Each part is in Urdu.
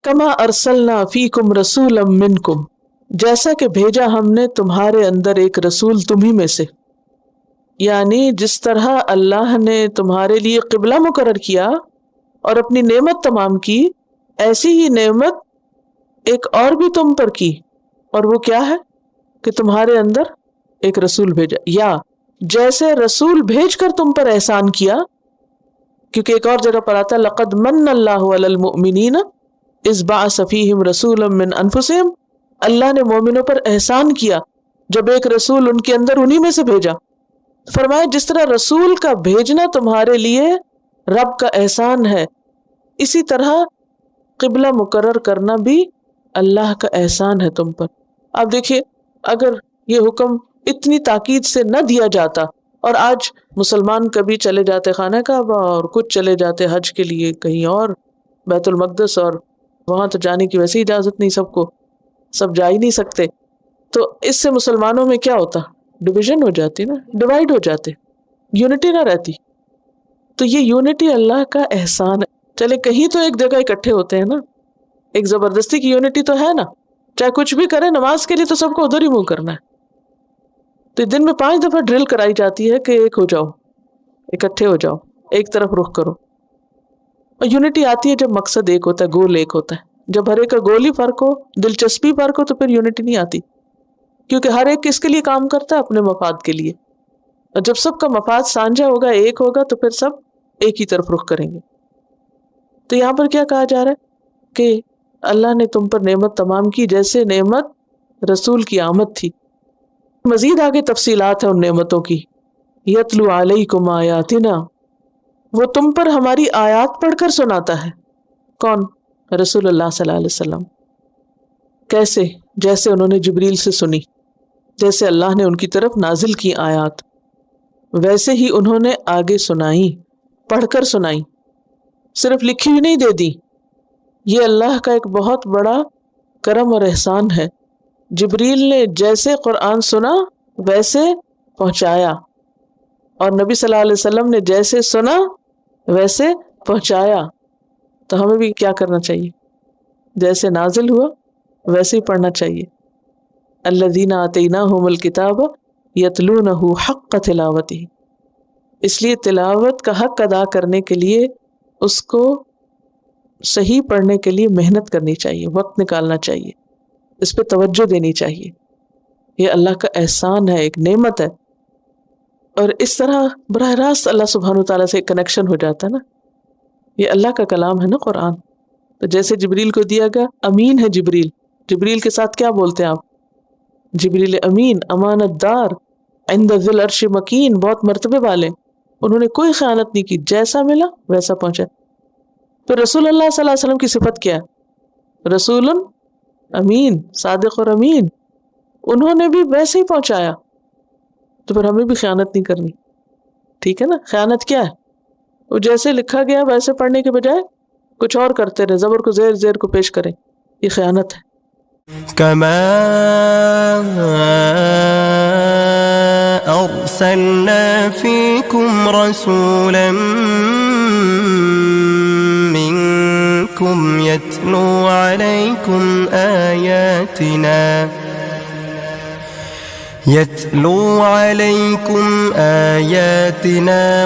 کما ارسلنا فیکم رسولا منکم، جیسا کہ بھیجا ہم نے تمہارے اندر ایک رسول تمہیں میں سے، یعنی جس طرح اللہ نے تمہارے لیے قبلہ مقرر کیا اور اپنی نعمت تمام کی، ایسی ہی نعمت ایک اور بھی تم پر کی، اور وہ کیا ہے کہ تمہارے اندر ایک رسول بھیجا، یا جیسے رسول بھیج کر تم پر احسان کیا، کیونکہ ایک اور جگہ پر آتا ہے لقد من اللہ علی المؤمنین اذ بعث فیہم رسولا من انفسہم، اللہ نے مومنوں پر احسان کیا جب ایک رسول ان کے اندر انہی میں سے بھیجا۔ فرمایا جس طرح رسول کا بھیجنا تمہارے لیے رب کا احسان ہے، اسی طرح قبلہ مقرر کرنا بھی اللہ کا احسان ہے تم پر۔ آپ دیکھیے اگر یہ حکم اتنی تاکید سے نہ دیا جاتا، اور آج مسلمان کبھی چلے جاتے خانہ کعبہ اور کچھ چلے جاتے حج کے لیے کہیں اور بیت المقدس، اور وہاں تو جانے کی ویسے اجازت نہیں، سب کو سب جا ہی نہیں سکتے، تو اس سے مسلمانوں میں کیا ہوتا، ڈویژن ہو جاتی نا، ڈیوائیڈ ہو جاتے، یونٹی نہ رہتی۔ تو یہ یونٹی اللہ کا احسان ہے۔ چلے کہیں تو ایک جگہ اکٹھے ہوتے ہیں نا، ایک زبردستی کی یونٹی تو ہے نا، چاہے کچھ بھی کرے، نماز کے لیے تو سب کو ادھر ہی منہ کرنا ہے، تو دن میں 5 دفعہ ڈرل کرائی جاتی ہے کہ ایک ہو جاؤ، اکٹھے ہو جاؤ، ایک طرف رخ کرو۔ اور یونٹی آتی ہے جب مقصد ایک ہوتا ہے، گول ایک ہوتا ہے۔ جب ہر ایک کا گول ہی فرق ہو، دلچسپی فرق ہو، تو پھر یونٹی نہیں آتی، کیونکہ ہر ایک کس کے لیے کام کرتا ہے، اپنے مفاد کے لیے، اور جب سب کا مفاد سانجھا ہوگا، ایک ہوگا، تو پھر سب ایک ہی طرف رخ کریں گے۔ تو یہاں پر کیا کہا جا رہا ہے کہ اللہ نے تم پر نعمت تمام کی جیسے نعمت رسول کی آمد تھی۔ مزید آگے تفصیلات ہیں ان نعمتوں کی۔ یتلو علیکم آیاتنا، وہ تم پر ہماری آیات پڑھ کر سناتا ہے۔ کون؟ رسول اللہ صلی اللہ علیہ وسلم۔ کیسے؟ جیسے انہوں نے جبریل سے سنی، جیسے اللہ نے ان کی طرف نازل کی آیات، ویسے ہی انہوں نے آگے سنائی، پڑھ کر سنائی، صرف لکھی ہوئی نہیں دے دی۔ یہ اللہ کا ایک بہت بڑا کرم اور احسان ہے۔ جبریل نے جیسے قرآن سنا ویسے پہنچایا، اور نبی صلی اللہ علیہ وسلم نے جیسے سنا ویسے پہنچایا۔ تو ہمیں بھی کیا کرنا چاہیے؟ جیسے نازل ہوا ویسے ہی پڑھنا چاہیے۔ الذین آتیناہم الکتاب یتلونہ حق تلاوتہ، اس لیے تلاوت کا حق ادا کرنے کے لیے اس کو صحیح پڑھنے کے لیے محنت کرنی چاہیے، وقت نکالنا چاہیے، اس پہ توجہ دینی چاہیے۔ یہ اللہ کا احسان ہے، ایک نعمت ہے، اور اس طرح براہ راست اللہ سبحانہ وتعالیٰ سے ایک کنیکشن ہو جاتا ہے نا۔ یہ اللہ کا کلام ہے نا قرآن، تو جیسے جبریل کو دیا گیا، امین ہے جبریل۔ جبریل کے ساتھ کیا بولتے ہیں آپ؟ جبریل امین، امانت دار، عند ذی العرش مکین، بہت مرتبے والے، انہوں نے کوئی خیانت نہیں کی، جیسا ملا ویسا پہنچا۔ تو رسول اللہ صلی اللہ علیہ وسلم کی صفت کیا ہے؟ رسول امین، صادق اور امین، انہوں نے بھی ویسے ہی پہنچایا، تو پھر ہمیں بھی خیانت نہیں کرنی، ٹھیک ہے نا۔ خیانت کیا ہے؟ وہ جیسے لکھا گیا ویسے پڑھنے کے بجائے کچھ اور کرتے رہے، زبر کو زیر، زیر کو پیش کریں، یہ خیانت ہے۔ كما أرسلنا فيكم رسولا منكم يتلو عليكم آياتنا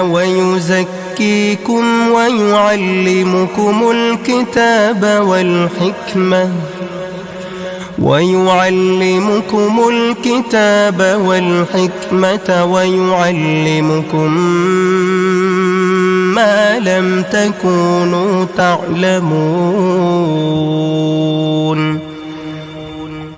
ويزكيكم ويعلمكم الكتاب والحكمة ويعلمكم ما لم تكونوا تعلمون